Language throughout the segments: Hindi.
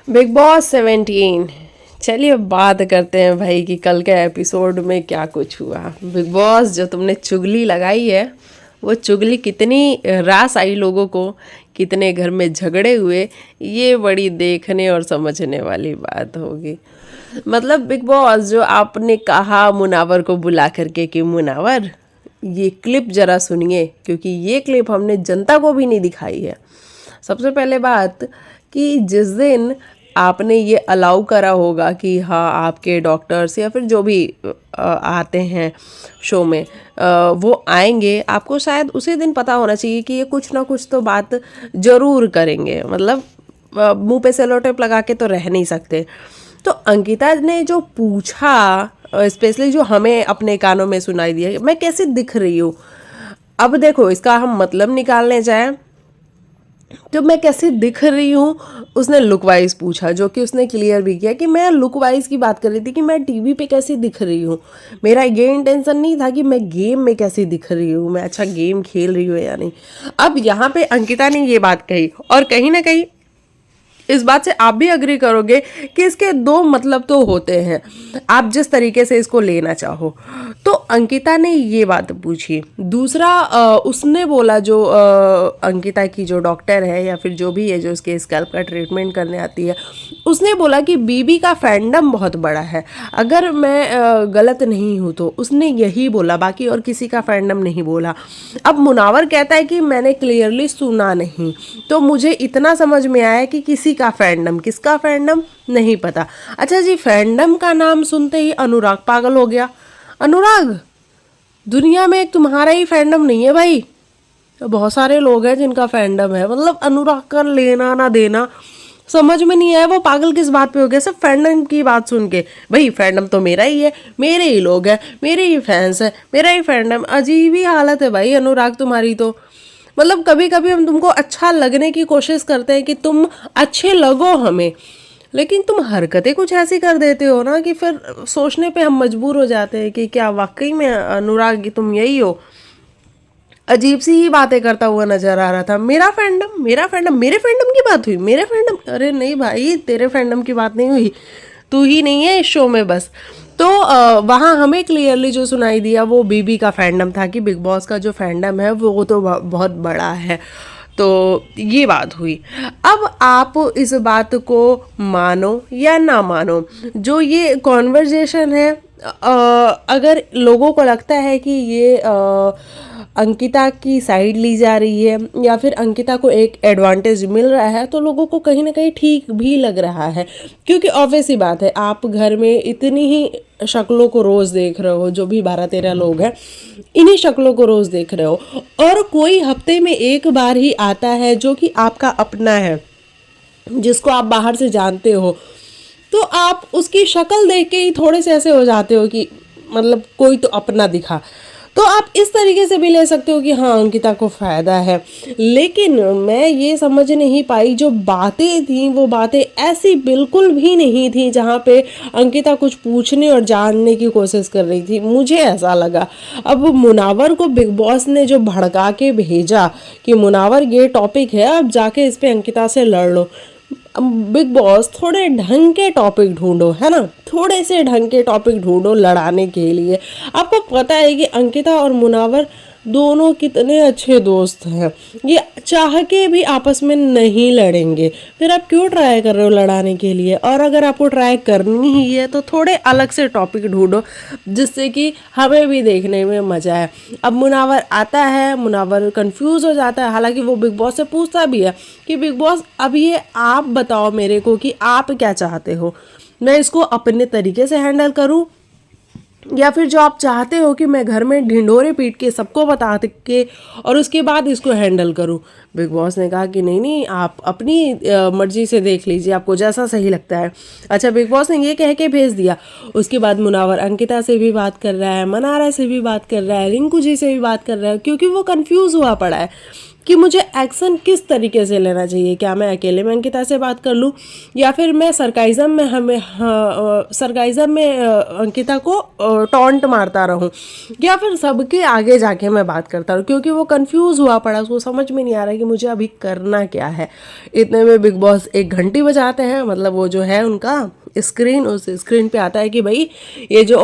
Big boss 17। चलिए बात करते हैं भाई कि कल के एपिसोड में क्या कुछ हुआ। बिग बॉस जो तुमने चुगली लगाई है, वो चुगली कितनी रास आई लोगों को, कितने घर में झगड़े हुए, ये बड़ी देखने और समझने वाली बात होगी। मतलब बिग बॉस जो आपने कहा मुनावर को बुला करके कि मुनावर ये क्लिप जरा सुनिए, क्योंकि ये क्लिप हमने जनता को भी नहीं दिखाई है। सबसे पहले बात कि जिस दिन आपने ये अलाउ करा होगा कि हाँ आपके डॉक्टर्स या फिर जो भी आते हैं शो में वो आएंगे, आपको शायद उसी दिन पता होना चाहिए कि ये कुछ ना कुछ तो बात ज़रूर करेंगे। मतलब मुंह पे सेलो टेप लगा के तो रह नहीं सकते। तो अंकिता ने जो पूछा, स्पेशली जो हमें अपने कानों में सुनाई दिया, मैं कैसी दिख रही हूँ। अब देखो इसका हम मतलब निकालने जाएं तो मैं कैसी दिख रही हूँ, उसने लुक वाइज पूछा, जो कि उसने क्लियर भी किया कि मैं लुक वाइज की बात कर रही थी कि मैं टीवी पे कैसी दिख रही हूँ। मेरा ये इंटेंशन नहीं था कि मैं गेम में कैसी दिख रही हूँ, मैं अच्छा गेम खेल रही हूँ या नहीं। अब यहाँ पे अंकिता ने ये बात कही और कहीं ना कहीं इस बात से आप भी अग्री करोगे कि इसके दो मतलब तो होते हैं, आप जिस तरीके से इसको लेना चाहो। तो अंकिता ने ये बात पूछी। दूसरा उसने बोला, जो अंकिता की जो डॉक्टर है या फिर जो भी है जो इसके स्कैल्प का ट्रीटमेंट करने आती है, उसने बोला कि बीबी का फैंडम बहुत बड़ा है। अगर मैं गलत नहीं हूँ तो उसने यही बोला, बाकी और किसी का फैंडम नहीं बोला। अब मुनावर कहता है कि मैंने क्लियरली सुना नहीं, तो मुझे इतना समझ में आया कि किसी का फैंडम, किसका फैंडम नहीं पता। अच्छा जी, फैंडम का नाम सुनते ही अनुराग पागल हो गया। अनुराग, दुनिया में एक तुम्हारा ही फैंडम नहीं है भाई, बहुत सारे लोग हैं जिनका फैंडम है। मतलब अनुराग का लेना ना देना समझ में नहीं आया, वो पागल किस बात पे हो गया सब फैंडम की बात सुन के। भाई फैंडम तो मेरा ही है, मेरे ही लोग हैं, मेरे ही फैंस हैं, मेरा ही फैंडम। अजीब ही हालत है भाई अनुराग तुम्हारी तो। मतलब कभी कभी हम तुमको अच्छा लगने की कोशिश करते हैं कि तुम अच्छे लगो हमें, लेकिन तुम हरकतें कुछ ऐसी कर देते हो ना कि फिर सोचने पे हम मजबूर हो जाते हैं कि क्या वाकई में अनुराग तुम यही हो। अजीब सी ही बातें करता हुआ नजर आ रहा था। मेरा फैंडम, मेरा फैंडम, मेरे फैंडम की बात हुई, मेरे फैंडम, अरे नहीं भाई तेरे फैंडम की बात नहीं हुई, तू ही नहीं है इस शो में बस। तो वहाँ हमें क्लियरली जो सुनाई दिया वो बीबी का फैंडम था कि बिग बॉस का जो फैंडम है वो तो बहुत बड़ा है। तो ये बात हुई। अब आप इस बात को मानो या ना मानो, जो ये कॉन्वर्जेशन है, अगर लोगों को लगता है कि ये अंकिता की साइड ली जा रही है या फिर अंकिता को एक एडवांटेज मिल रहा है, तो लोगों को कहीं ना कहीं ठीक भी लग रहा है। क्योंकि ऑब्वियस ही बात है, आप घर में इतनी ही शक्लों को रोज़ देख रहे हो, जो भी 12-13 लोग हैं इन्हीं शक्लों को रोज़ देख रहे हो, और कोई हफ्ते में एक बार ही आता है जो कि आपका अपना है, जिसको आप बाहर से जानते हो, तो आप उसकी शक्ल देख के ही थोड़े से ऐसे हो जाते हो कि मतलब कोई तो अपना दिखा। तो आप इस तरीके से भी ले सकते हो कि हाँ अंकिता को फ़ायदा है। लेकिन मैं ये समझ नहीं पाई, जो बातें थी वो बातें ऐसी बिल्कुल भी नहीं थी जहाँ पे अंकिता कुछ पूछने और जानने की कोशिश कर रही थी, मुझे ऐसा लगा। अब मुनावर को बिग बॉस ने जो भड़का के भेजा कि मुनावर ये टॉपिक है, अब जाके इस पे अंकिता से लड़ लो। बिग बॉस थोड़े ढंग के टॉपिक ढूंढो, है ना, थोड़े से ढंग के टॉपिक ढूंढो लड़ाने के लिए। आपको पता है कि अंकिता और मुनावर दोनों कितने अच्छे दोस्त हैं, ये चाह के भी आपस में नहीं लड़ेंगे, फिर आप क्यों ट्राई कर रहे हो लड़ाने के लिए। और अगर आपको ट्राई करनी ही है तो थोड़े अलग से टॉपिक ढूंढो जिससे कि हमें भी देखने में मज़ा आए। अब मुनावर आता है, मुनावर कंफ्यूज हो जाता है, हालांकि वो बिग बॉस से पूछता भी है कि बिग बॉस अब ये आप बताओ मेरे को कि आप क्या चाहते हो, मैं इसको अपने तरीके से हैंडल करूं या फिर जो आप चाहते हो कि मैं घर में ढिंढोरे पीट के सबको बता के और उसके बाद इसको हैंडल करूं। बिग बॉस ने कहा कि नहीं नहीं, आप अपनी मर्जी से देख लीजिए, आपको जैसा सही लगता है। अच्छा, बिग बॉस ने ये कह के भेज दिया। उसके बाद मुनावर अंकिता से भी बात कर रहा है, मनारा से भी बात कर रहा है, रिंकू जी से भी बात कर रहा है, क्योंकि वो कंफ्यूज हुआ पड़ा है कि मुझे एक्शन किस तरीके से लेना चाहिए। क्या मैं अकेले में अंकिता से बात कर लूँ, या फिर मैं सरकाइज़म में सरकाइज़म में अंकिता को टॉन्ट मारता रहूँ, या फिर सबके आगे जाके मैं बात करता रहूँ, क्योंकि वो कंफ्यूज हुआ पड़ा, उसको समझ में नहीं आ रहा कि मुझे अभी करना क्या है। इतने में बिग बॉस एक घंटी बजाते हैं, मतलब वो जो है उनका स्क्रीन, उस स्क्रीन पे आता है कि भाई ये जो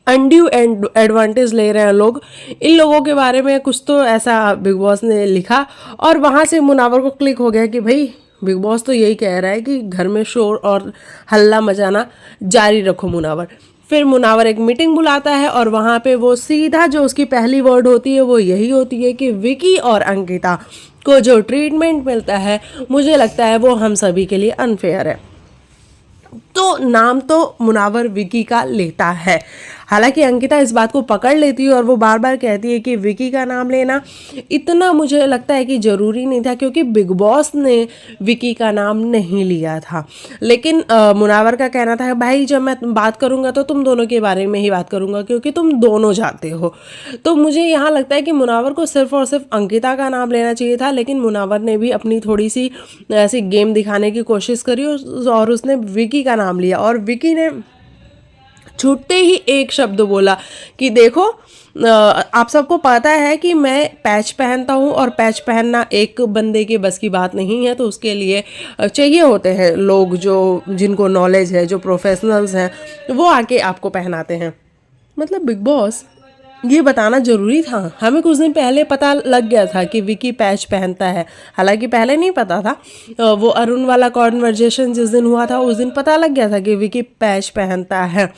अनड्यू एडवांटेज ले रहे हैं लोग, इन लोगों के बारे में कुछ तो ऐसा बिग बॉस ने लिखा। और वहाँ से मुनावर को क्लिक हो गया कि भाई बिग बॉस तो यही कह रहा है कि घर में शोर और हल्ला मचाना जारी रखो मुनावर। फिर मुनावर एक मीटिंग बुलाता है और वहाँ पे वो सीधा जो उसकी पहली वर्ड होती है वो यही होती है कि विकी और अंकिता को जो ट्रीटमेंट मिलता है, मुझे लगता है वो हम सभी के लिए अनफेयर है। तो नाम तो मुनावर विकी का लेता है। हालांकि अंकिता इस बात को पकड़ लेती है और वो बार बार कहती है कि विकी का नाम लेना इतना मुझे लगता है कि ज़रूरी नहीं था, क्योंकि बिग बॉस ने विकी का नाम नहीं लिया था। लेकिन मुनावर का कहना था भाई जब मैं बात करूँगा तो तुम दोनों के बारे में ही बात करूँगा, क्योंकि तुम दोनों जाते हो। तो मुझे यहाँ लगता है कि मुनावर को सिर्फ और सिर्फ अंकिता का नाम लेना चाहिए था, लेकिन मुनावर ने भी अपनी थोड़ी सी ऐसी गेम दिखाने की कोशिश करी और उसने विकी का नाम लिया। और विकी ने छूटते ही एक शब्द बोला कि देखो आप सबको पता है कि मैं पैच पहनता हूँ, और पैच पहनना एक बंदे के बस की बात नहीं है, तो उसके लिए चाहिए होते हैं लोग जो जिनको नॉलेज है, जो प्रोफेशनल्स हैं, वो आके आपको पहनाते हैं। मतलब बिग बॉस ये बताना ज़रूरी था। हमें कुछ दिन पहले पता लग गया था कि विकी पैच पहनता है, हालांकि पहले नहीं पता था। वो अरुण वाला कॉन्वर्जेशन जिस दिन हुआ था उस दिन पता लग गया था कि विकी पैच पहनता है।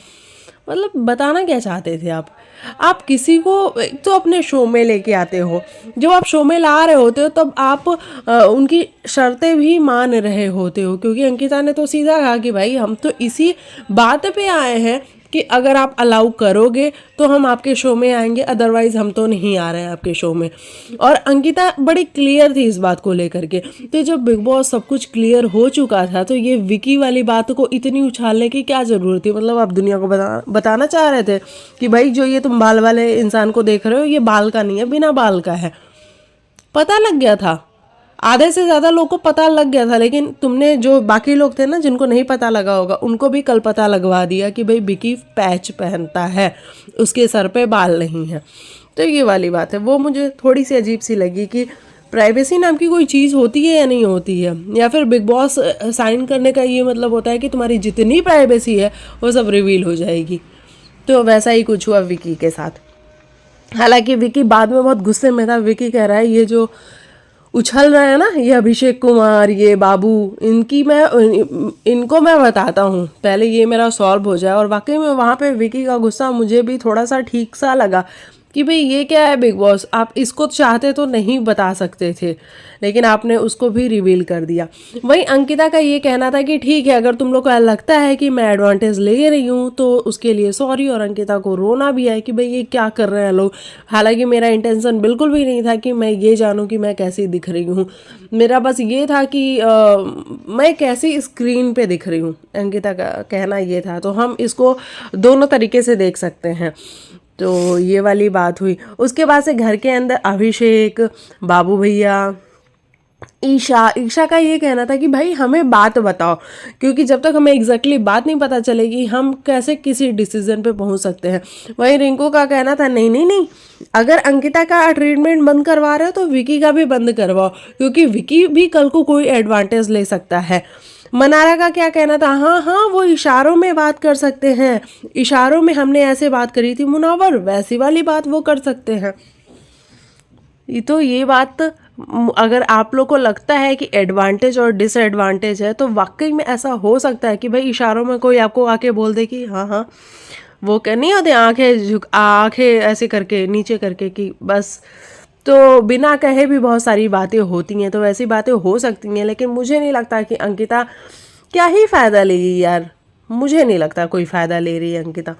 मतलब बताना क्या चाहते थे आप किसी को तो अपने शो में लेके आते हो, जब आप शो में ला रहे होते हो तब आप उनकी शर्तें भी मान रहे होते हो, क्योंकि अंकिता ने तो सीधा कहा कि भाई हम तो इसी बात पे आए हैं कि अगर आप अलाउ करोगे तो हम आपके शो में आएंगे, अदरवाइज हम तो नहीं आ रहे हैं आपके शो में। और अंकिता बड़ी क्लियर थी इस बात को लेकर के। तो जब बिग बॉस सब कुछ क्लियर हो चुका था तो ये विकी वाली बात को इतनी उछालने की क्या ज़रूरत थी। मतलब आप दुनिया को बताना चाह रहे थे कि भाई जो ये तुम बाल वाले इंसान को देख रहे हो ये बाल का नहीं है, बिना बाल का है। पता लग गया था, आधे से ज़्यादा लोग को पता लग गया था, लेकिन तुमने जो बाकी लोग थे ना जिनको नहीं पता लगा होगा उनको भी कल पता लगवा दिया कि भाई विकी पैच पहनता है, उसके सर पे बाल नहीं है। तो ये वाली बात है, वो मुझे थोड़ी सी अजीब सी लगी कि प्राइवेसी नाम की कोई चीज़ होती है या नहीं होती है, या फिर बिग बॉस साइन करने का ये मतलब होता है कि तुम्हारी जितनी प्राइवेसी है वो सब रिवील हो जाएगी। तो वैसा ही कुछ हुआ विकी के साथ। हालांकि विकी बाद में बहुत गुस्से में था। विकी कह रहा है ये जो उछल रहे हैं ना, ये अभिषेक कुमार, ये बाबू, इनको मैं बताता हूँ, पहले ये मेरा सॉल्व हो जाए। और वाकई में वहाँ पे विकी का गुस्सा मुझे भी थोड़ा सा ठीक सा लगा कि भाई ये क्या है बिग बॉस, आप इसको चाहते तो नहीं बता सकते थे, लेकिन आपने उसको भी रिवील कर दिया। वहीं अंकिता का ये कहना था कि ठीक है अगर तुम लोग को लगता है कि मैं एडवांटेज ले रही हूँ तो उसके लिए सॉरी, और अंकिता को रोना भी है कि भाई ये क्या कर रहे हैं लोग। हालांकि मेरा इंटेंशन बिल्कुल भी नहीं था कि मैं ये जानूँ कि मैं कैसी दिख रही हूँ, मेरा बस ये था कि मैं कैसी स्क्रीन पे दिख रही हूँ। अंकिता का कहना ये था, तो हम इसको दोनों तरीके से देख सकते हैं। तो ये वाली बात हुई। उसके बाद से घर के अंदर अभिषेक, बाबू भैया, ईशा का ये कहना था कि भाई हमें बात बताओ, क्योंकि जब तक हमें एग्जैक्टली बात नहीं पता चलेगी हम कैसे किसी डिसीजन पे पहुंच सकते हैं। वहीं रिंकू का कहना था नहीं नहीं नहीं, अगर अंकिता का ट्रीटमेंट बंद करवा रहे हो तो विकी का भी बंद करवाओ, क्योंकि विकी भी कल को कोई एडवांटेज ले सकता है। मनारा का क्या कहना था, हाँ हाँ वो इशारों में बात कर सकते हैं, इशारों में हमने ऐसे बात करी थी मुनावर, वैसी वाली बात वो कर सकते हैं। तो ये बात अगर आप लोग को लगता है कि एडवांटेज और डिसएडवांटेज है तो वाकई में ऐसा हो सकता है कि भाई इशारों में कोई आपको आके बोल दे कि हाँ हाँ, वो क्या नहीं होते आंखें ऐसे करके नीचे करके कि बस, तो बिना कहे भी बहुत सारी बातें होती हैं, तो ऐसी बातें हो सकती हैं। लेकिन मुझे नहीं लगता कि अंकिता क्या ही फ़ायदा लेगी यार, मुझे नहीं लगता कोई फ़ायदा ले रही है अंकिता।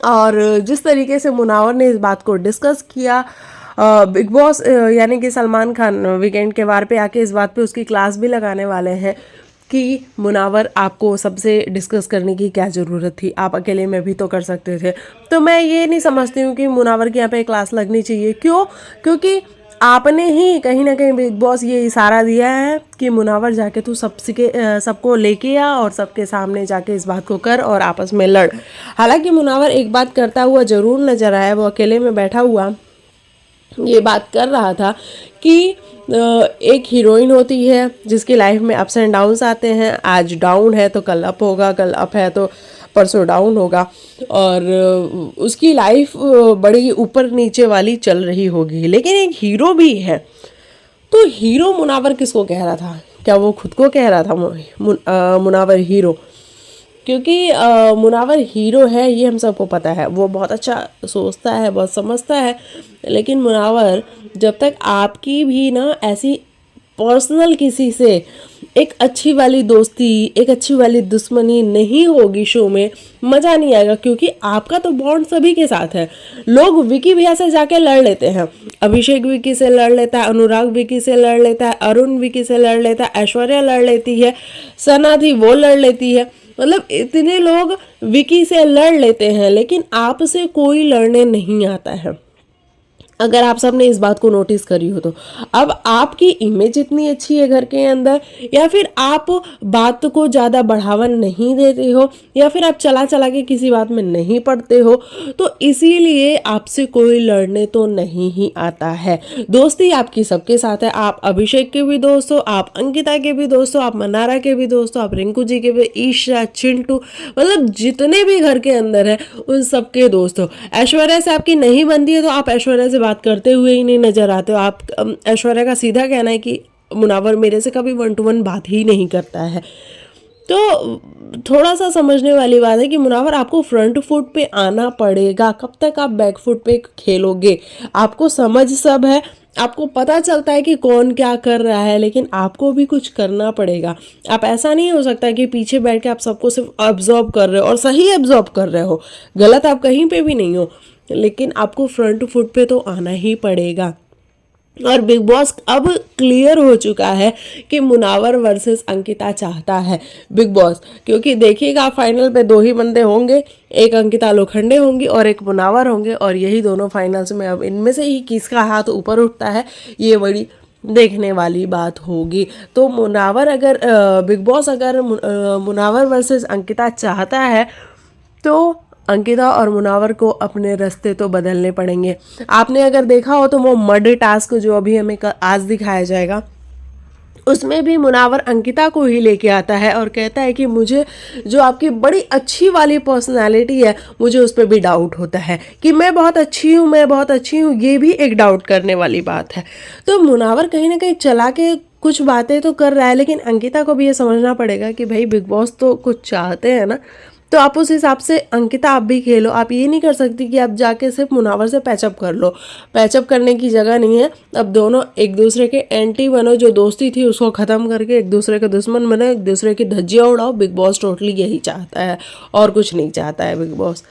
और जिस तरीके से मुनावर ने इस बात को डिस्कस किया, बिग बॉस यानी कि सलमान खान वीकेंड के वार पे आके इस बात पे उसकी क्लास भी लगाने वाले हैं कि मुनावर आपको सबसे डिस्कस करने की क्या ज़रूरत थी, आप अकेले में भी तो कर सकते थे। तो मैं ये नहीं समझती हूँ कि मुनावर की यहाँ पे क्लास लगनी चाहिए। क्यों? क्योंकि आपने ही कहीं ना कहीं बिग बॉस ये इशारा दिया है कि मुनावर जाके तू सबको लेके आ और सबके सामने जाके इस बात को कर और आपस में लड़। हालांकि मुनावर एक बात करता हुआ ज़रूर नजर आया, वो अकेले में बैठा हुआ ये बात कर रहा था कि एक हीरोइन होती है जिसकी लाइफ में अप्स एंड डाउन्स आते हैं, आज डाउन है तो कल अप होगा, कल अप है तो परसों डाउन होगा, और उसकी लाइफ बड़ी ऊपर नीचे वाली चल रही होगी। लेकिन एक हीरो भी है, तो हीरो मुनावर किसको कह रहा था? क्या वो खुद को कह रहा था मुनावर हीरो? क्योंकि मुनावर हीरो है ये हम सबको पता है, वो बहुत अच्छा सोचता है, बहुत समझता है। लेकिन मुनावर जब तक आपकी भी ना ऐसी पर्सनल किसी से एक अच्छी वाली दोस्ती, एक अच्छी वाली दुश्मनी नहीं होगी शो में, मज़ा नहीं आएगा। क्योंकि आपका तो बॉन्ड सभी के साथ है। लोग विकी भैया से जाके लड़ लेते हैं, अभिषेक विकी से लड़ लेता है, अनुराग विकी से लड़ लेता है, अरुण विकी से लड़ लेता है, ऐश्वर्या लड़ लेती है, सना थी वो लड़ लेती है, मतलब इतने लोग विकी से लड़ लेते हैं, लेकिन आपसे कोई लड़ने नहीं आता है। अगर आप सब ने इस बात को नोटिस करी हो तो अब आपकी इमेज इतनी अच्छी है घर के अंदर, या फिर आप बात को ज़्यादा बढ़ावा नहीं देते हो, या फिर आप चला चला के किसी बात में नहीं पड़ते हो, तो इसीलिए आपसे कोई लड़ने तो नहीं ही आता है। दोस्ती आपकी सबके साथ है, आप अभिषेक के भी दोस्त हो, आप अंकिता के भी दोस्त हो, आप मनारा के भी दोस्त हो, आप रिंकू जी के भी, ईशा, चिंटू, मतलब जितने भी घर के अंदर है उन सबके दोस्त हो। ऐश्वर्या से आपकी नहीं बनती है तो आप ऐश्वर्या से बात करते हुए ही नहीं नजर आते हो। आप ऐश्वर्या का सीधा कहना है कि मुनावर मेरे से कभी 1 to 1 बात ही नहीं करता है। तो थोड़ा सा समझने वाली बात है कि मुनावर आपको फ्रंट फुट पे आना पड़ेगा। कब तक आप बैक फुट पे खेलोगे? आपको समझ सब है, आपको पता चलता है कि कौन क्या कर रहा है, लेकिन आपको भी कुछ करना पड़ेगा। आप ऐसा नहीं हो सकता कि पीछे बैठ के आप सबको सिर्फ ऑब्जर्व कर रहे हो, और सही ऑब्जर्व कर रहे हो, गलत आप कहीं पे भी नहीं हो, लेकिन आपको फ्रंट फुट पे तो आना ही पड़ेगा। और बिग बॉस अब क्लियर हो चुका है कि मुनावर वर्सेस अंकिता चाहता है बिग बॉस। क्योंकि देखिएगा फाइनल पे 2 ही बंदे होंगे, एक अंकिता लोखंडे होंगी और एक मुनावर होंगे, और यही दोनों फाइनल्स में अब इनमें से ही किसका हाथ ऊपर उठता है ये बड़ी देखने वाली बात होगी। तो मुनावर अगर बिग बॉस अगर मुनावर वर्सेस अंकिता चाहता है तो अंकिता और मुनावर को अपने रास्ते तो बदलने पड़ेंगे। आपने अगर देखा हो तो वो मर्डर टास्क जो अभी हमें आज दिखाया जाएगा, उसमें भी मुनावर अंकिता को ही लेके आता है और कहता है कि मुझे जो आपकी बड़ी अच्छी वाली पर्सनालिटी है, मुझे उस पर भी डाउट होता है कि मैं बहुत अच्छी हूँ, मैं बहुत अच्छी हूँ, ये भी एक डाउट करने वाली बात है। तो मुनावर कहीं ना कहीं चला के कुछ बातें तो कर रहा है, लेकिन अंकिता को भी ये समझना पड़ेगा कि भाई बिग बॉस तो कुछ चाहते हैं ना, तो आप उस हिसाब से अंकिता आप भी खेलो। आप ये नहीं कर सकती कि आप जाके सिर्फ मुनावर से पैचअप कर लो, पैचअप करने की जगह नहीं है। अब दोनों एक दूसरे के एंटी बनो, जो दोस्ती थी उसको ख़त्म करके एक दूसरे के दुश्मन बने, एक दूसरे की धज्जियाँ उड़ाओ। बिग बॉस टोटली यही चाहता है और कुछ नहीं चाहता है बिग बॉस।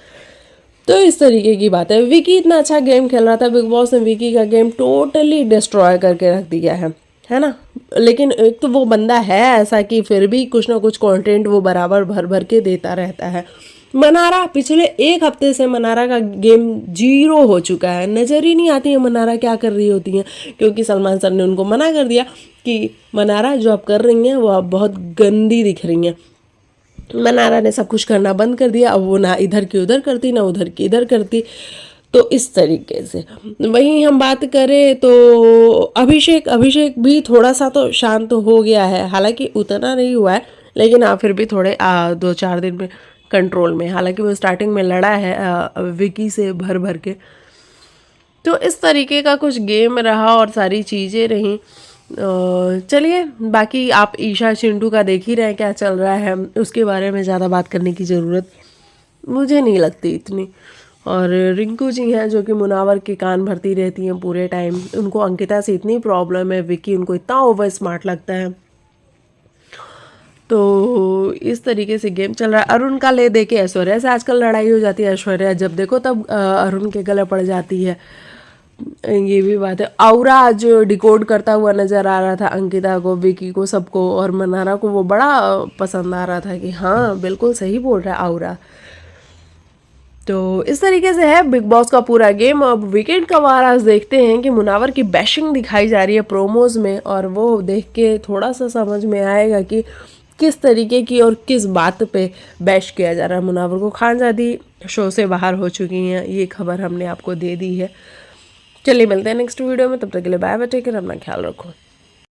तो इस तरीके की बात है। विकी इतना अच्छा गेम खेल रहा था, बिग बॉस ने विकी का गेम टोटली डिस्ट्रॉय करके रख दिया है ना। लेकिन एक तो वो बंदा है ऐसा कि फिर भी कुछ ना कुछ कंटेंट वो बराबर भर भर के देता रहता है। मनारा पिछले 1 हफ्ते से मनारा का गेम 0 हो चुका है, नज़र ही नहीं आती है मनारा क्या कर रही होती हैं, क्योंकि सलमान सर ने उनको मना कर दिया कि मनारा जो आप कर रही हैं वो आप बहुत गंदी दिख रही हैं। मनारा ने सब कुछ करना बंद कर दिया, अब वो ना इधर की उधर करती ना उधर की इधर करती। तो इस तरीके से वहीं हम बात करें तो अभिषेक भी थोड़ा सा तो शांत हो गया है, हालांकि उतना नहीं हुआ है, लेकिन हाँ फिर भी थोड़े 2-4 दिन में कंट्रोल में। हालांकि वो स्टार्टिंग में लड़ा है विकी से भर भर के। तो इस तरीके का कुछ गेम रहा और सारी चीज़ें रहीं। चलिए बाकी आप ईशा चिंटू का देख ही रहे हैं क्या चल रहा है, उसके बारे में ज़्यादा बात करने की ज़रूरत मुझे नहीं लगती इतनी। और रिंकू जी हैं जो कि मुनावर के कान भरती रहती हैं पूरे टाइम, उनको अंकिता से इतनी प्रॉब्लम है, विकी उनको इतना ओवर स्मार्ट लगता है। तो इस तरीके से गेम चल रहा है। अरुण का ले दे के ऐश्वर्या से आजकल लड़ाई हो जाती है, ऐश्वर्या जब देखो तब अरुण के गले पड़ जाती है। ये भी बात है। औरा आज डिकोड करता हुआ नजर आ रहा था अंकिता को, विकी को, सबको, और मनारा को वो बड़ा पसंद आ रहा था कि हाँ बिल्कुल सही बोल रहा है औरा। तो इस तरीके से है बिग बॉस का पूरा गेम। अब वीकेंड का वार आज देखते हैं कि मुनावर की बैशिंग दिखाई जा रही है प्रोमोज में, और वो देख के थोड़ा सा समझ में आएगा कि किस तरीके की और किस बात पे बैश किया जा रहा है मुनावर को। खानजादी शो से बाहर हो चुकी हैं, ये खबर हमने आपको दे दी है। चलिए मिलते हैं नेक्स्ट वीडियो में, तब तक के लिए बाय बाय, टेक केयर, अपना ख्याल रखो।